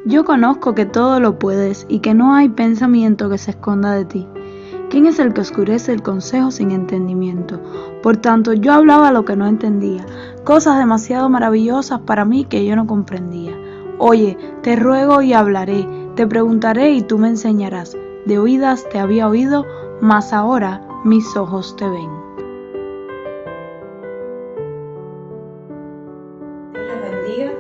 Yo conozco que todo lo puedes y que no hay pensamiento que se esconda de ti. ¿Quién es el que oscurece el consejo sin entendimiento? Por tanto, yo hablaba lo que no entendía, cosas demasiado maravillosas para mí que yo no comprendía. Oye, te ruego y hablaré, te preguntaré y tú me enseñarás. De oídas te había oído, mas ahora mis ojos te ven. Dios les bendiga.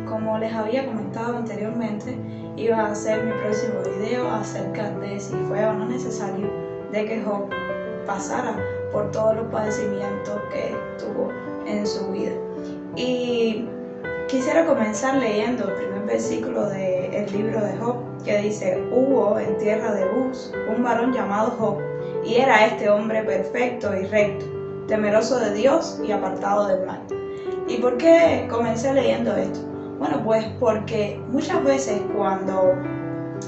Como les había comentado anteriormente, iba a hacer mi próximo video acerca de si fue o no necesario de que Job pasara por todos los padecimientos que tuvo en su vida. Y quisiera comenzar leyendo el primer versículo del libro de Job, que dice: hubo en tierra de Uz un varón llamado Job, y era este hombre perfecto y recto, temeroso de Dios y apartado del mal. ¿Y por qué comencé leyendo esto? Bueno, pues porque muchas veces cuando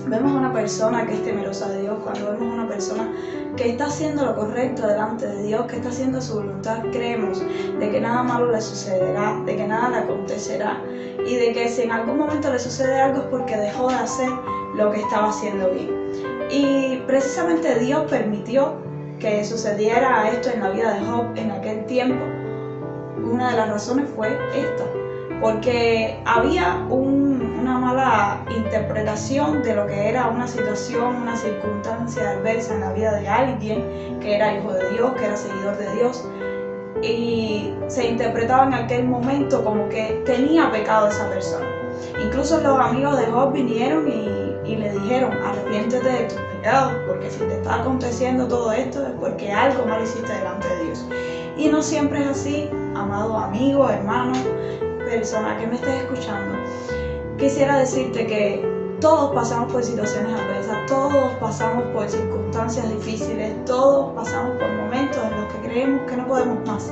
vemos a una persona que es temerosa de Dios, cuando vemos a una persona que está haciendo lo correcto delante de Dios, que está haciendo su voluntad, creemos de que nada malo le sucederá, de que nada le acontecerá, y de que si en algún momento le sucede algo es porque dejó de hacer lo que estaba haciendo bien. Y precisamente Dios permitió que sucediera esto en la vida de Job en aquel tiempo. Una de las razones fue esta, porque había una mala interpretación de lo que era una situación, una circunstancia adversa en la vida de alguien que era hijo de Dios, que era seguidor de Dios, y se interpretaba en aquel momento como que tenía pecado esa persona. Incluso los amigos de Job vinieron y le dijeron: arrepiéntete de tus pecados, porque si te está aconteciendo todo esto es porque algo mal hiciste delante de Dios. Y no siempre es así, amado amigo, hermano, persona que me estés escuchando. Quisiera decirte que todos pasamos por situaciones adversas, todos pasamos por circunstancias difíciles, todos pasamos por momentos en los que creemos que no podemos más.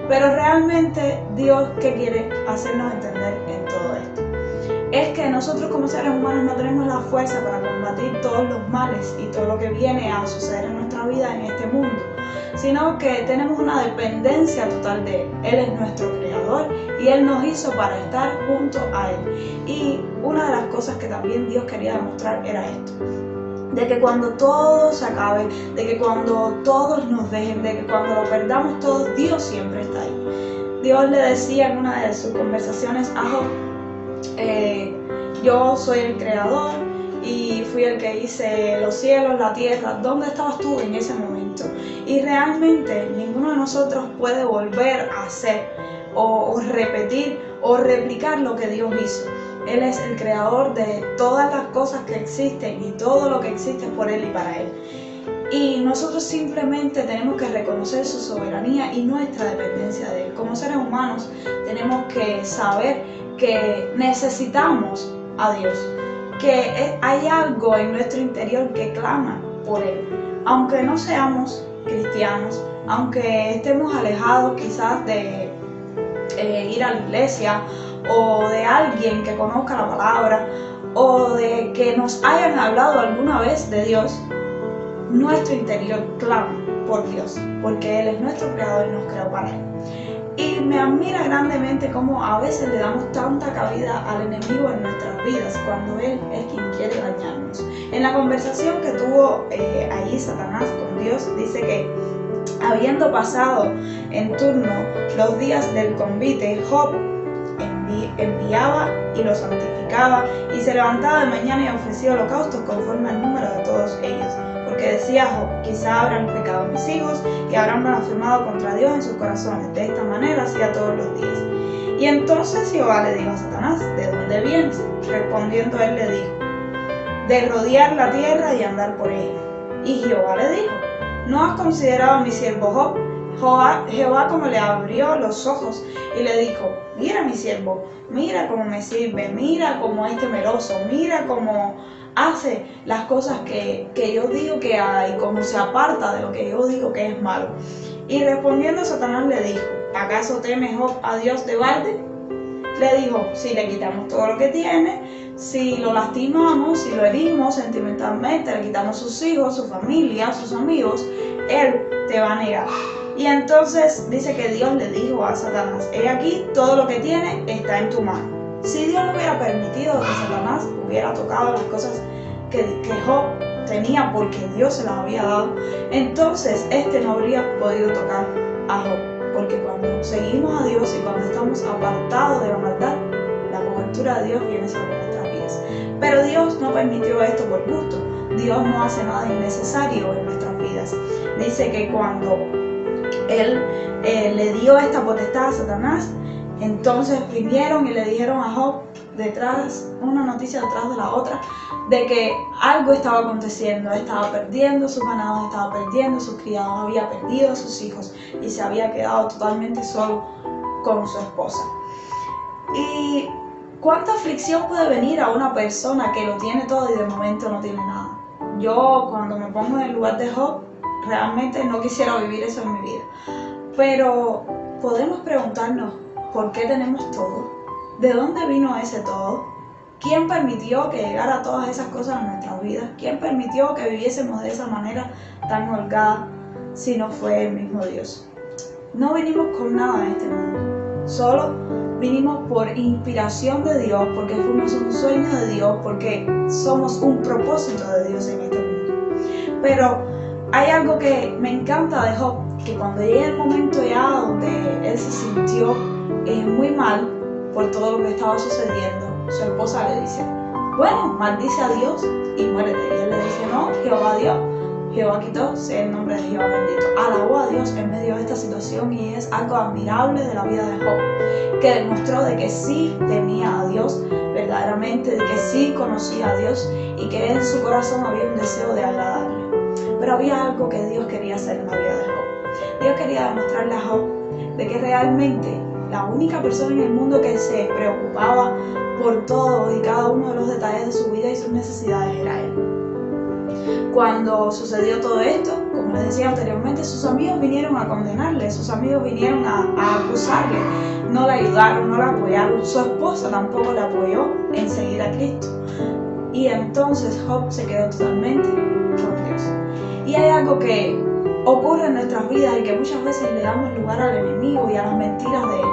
Pero realmente Dios, ¿qué quiere hacernos entender en todo esto? Es que nosotros como seres humanos no tenemos la fuerza para combatir todos los males y todo lo que viene a suceder en nuestra vida en este mundo, sino que tenemos una dependencia total de Él. Él es nuestro creador y Él nos hizo para estar junto a Él. Y una de las cosas que también Dios quería demostrar era esto: de que cuando todo se acabe, de que cuando todos nos dejen, de que cuando lo perdamos todo, Dios siempre está ahí. Dios le decía en una de sus conversaciones a Job: yo soy el creador y fui el que hice los cielos, la tierra. ¿Dónde estabas tú en ese momento? Y realmente ninguno de nosotros puede volver a hacer o repetir o replicar lo que Dios hizo. Él es el creador de todas las cosas que existen y todo lo que existe es por Él y para Él. Y nosotros simplemente tenemos que reconocer su soberanía y nuestra dependencia de Él. Como seres humanos tenemos que saber que necesitamos a Dios, que hay algo en nuestro interior que clama por Él. Aunque no seamos cristianos, aunque estemos alejados quizás de ir a la iglesia o de alguien que conozca la palabra o de que nos hayan hablado alguna vez de Dios, nuestro interior clama por Dios, porque Él es nuestro creador y nos creó para Él. Y me admira grandemente cómo a veces le damos tanta cabida al enemigo en nuestras vidas cuando Él es quien quiere dañarnos. En la conversación que tuvo allí Satanás con Dios, dice que habiendo pasado en turno los días del convite, Job enviaba y lo santificaba y se levantaba de mañana y ofrecía holocaustos conforme al número de todos ellos. Porque decía Job: quizá habrán pecado mis hijos y habrán blasfemado contra Dios en sus corazones. De esta manera hacía todos los días. Y entonces Jehová le dijo a Satanás: ¿de dónde vienes? Respondiendo él le dijo: de rodear la tierra y andar por ella. Y Jehová le dijo: ¿no has considerado a mi siervo Job? Jehová como le abrió los ojos y le dijo: mira mi siervo, mira cómo me sirve, mira cómo es temeroso, mira cómo hace las cosas que yo digo que hay, cómo se aparta de lo que yo digo que es malo. Y respondiendo Satanás le dijo: ¿acaso teme Job a Dios de balde? Le dijo: si le quitamos todo lo que tiene, si lo lastimamos, si lo herimos sentimentalmente, le quitamos sus hijos, su familia, sus amigos, él te va a negar. Y entonces dice que Dios le dijo a Satanás: he aquí, todo lo que tiene está en tu mano. Si Dios no hubiera permitido que Satanás hubiera tocado las cosas que Job tenía porque Dios se las había dado, entonces no habría podido tocar a Job. Porque cuando seguimos a Dios y cuando estamos apartados de la maldad, la cobertura de Dios viene sobre nuestras vidas. Pero Dios no permitió esto por gusto. Dios no hace nada innecesario en nuestras vidas. Dice que cuando Él le dio esta potestad a Satanás, entonces vinieron y le dijeron a Job, una noticia detrás de la otra, de que algo estaba aconteciendo. Estaba perdiendo sus ganados, estaba perdiendo sus criados, había perdido a sus hijos y se había quedado totalmente solo con su esposa. ¿Y cuánta aflicción puede venir a una persona que lo tiene todo y de momento no tiene nada? Yo, cuando me pongo en el lugar de Job, realmente no quisiera vivir eso en mi vida. Pero podemos preguntarnos, ¿por qué tenemos todo? ¿De dónde vino ese todo? ¿Quién permitió que llegara todas esas cosas a nuestras vidas? ¿Quién permitió que viviésemos de esa manera tan holgada si no fue el mismo Dios? No vinimos con nada en este mundo, solo vinimos por inspiración de Dios, porque fuimos un sueño de Dios, porque somos un propósito de Dios en este mundo. Pero hay algo que me encanta de Job, que cuando llega el momento ya donde él se sintió muy mal por todo lo que estaba sucediendo, su esposa le dice, bueno, maldice a Dios y muérete. Y él le dice, no, Jehová Dios, Jehová quitó, sea el nombre de Jehová bendito. Alabó a Dios en medio de esta situación y es algo admirable de la vida de Job, que demostró de que sí temía a Dios verdaderamente, de que sí conocía a Dios y que en su corazón había un deseo de agradarle. Pero había algo que Dios quería hacer en la vida de Job. Dios quería demostrarle a Job de que realmente la única persona en el mundo que se preocupaba por todo y cada uno de los detalles de su vida y sus necesidades era él. Cuando sucedió todo esto, como les decía anteriormente, sus amigos vinieron a condenarle, sus amigos vinieron a acusarle, no le ayudaron, no le apoyaron, su esposa tampoco le apoyó en seguir a Cristo. Y entonces Job se quedó totalmente con Dios. Y hay algo que ocurre en nuestras vidas y que muchas veces le damos lugar al enemigo y a las mentiras de él,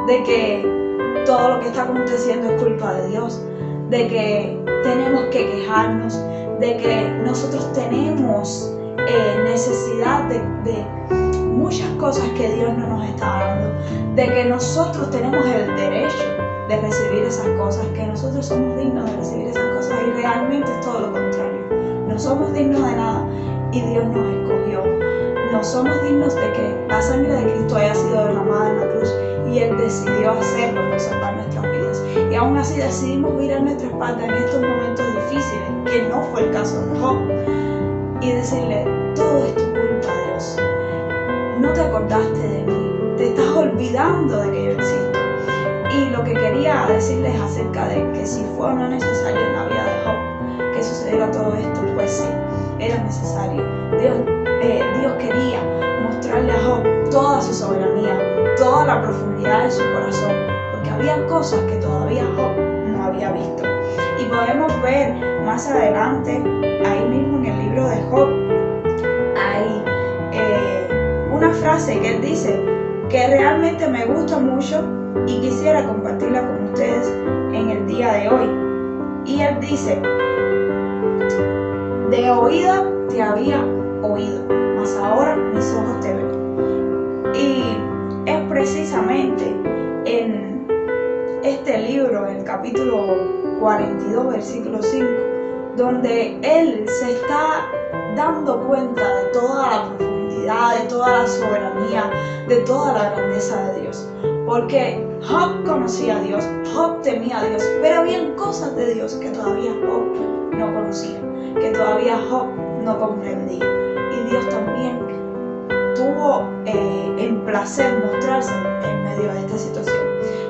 de que todo lo que está aconteciendo es culpa de Dios, de que tenemos que quejarnos, de que nosotros tenemos necesidad de muchas cosas que Dios no nos está dando, de que nosotros tenemos el derecho de recibir esas cosas, que nosotros somos dignos de recibir esas cosas y realmente es todo lo contrario. No somos dignos de nada y Dios nos escogió. No somos dignos de que la sangre de Cristo haya sido derramada en la cruz y Él decidió hacerlo por salvar nuestras vidas. Y aún así decidimos virar nuestra espalda en estos momentos difíciles, que no fue el caso de Job, y decirle, todo es tu culpa, Dios. No te acordaste de mí, te estás olvidando de que yo existo. Y lo que quería decirles acerca de que si fue o no necesario en la vida de Job que sucediera todo esto, pues sí, era necesario. Dios quería mostrarle a Job toda su soberanía, toda la profundidad de su corazón, porque había cosas que todavía Job no había visto. Y podemos ver más adelante, ahí mismo en el libro de Job, hay una frase que él dice que realmente me gusta mucho y quisiera compartirla con ustedes en el día de hoy. Y él dice, de oída te había oído, mas ahora mis ojos te ven. Y es precisamente en este libro, en el capítulo 42, versículo 5, donde él se está dando cuenta de toda la profundidad, de toda la soberanía, de toda la grandeza de Dios. Porque Job conocía a Dios, Job temía a Dios, pero habían cosas de Dios que todavía Job no conocía, que todavía Job no comprendía. Y Dios también tuvo en placer mostrarse en medio de esta situación.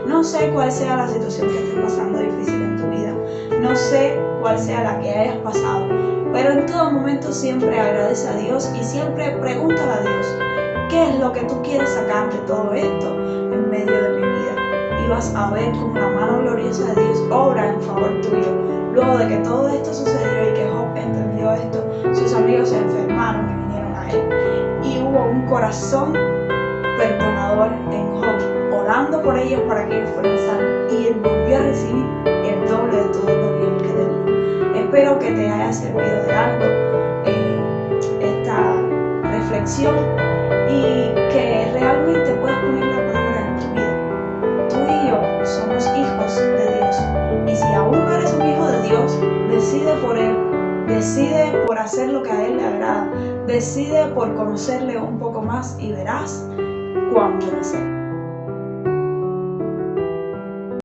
No sé cuál sea la situación que estés pasando difícil en tu vida, no sé cuál sea la que hayas pasado, pero en todo momento siempre agradece a Dios y siempre pregúntale a Dios, ¿qué es lo que tú quieres sacar de todo esto en medio de mi vida? Y vas a ver cómo la mano gloriosa de Dios obra en favor tuyo. Luego de que todo esto sucedió y que Job entendió esto, sus amigos se enfermaron y vinieron a él. Y hubo un corazón perdonador en Job, orando por ellos para que ellos fueran salvos. y él volvió a recibir el doble de todos los bienes que tenía. Espero que te haya servido de algo esta reflexión y que realmente puedas ponerla por obra en tu vida. Tú y yo somos hijos de Dios, y si aún no eres un hijo de Dios, decide por Él, decide por hacer lo que a Él le agrada, decide por conocerle un poco más y verás cuán bueno es Él.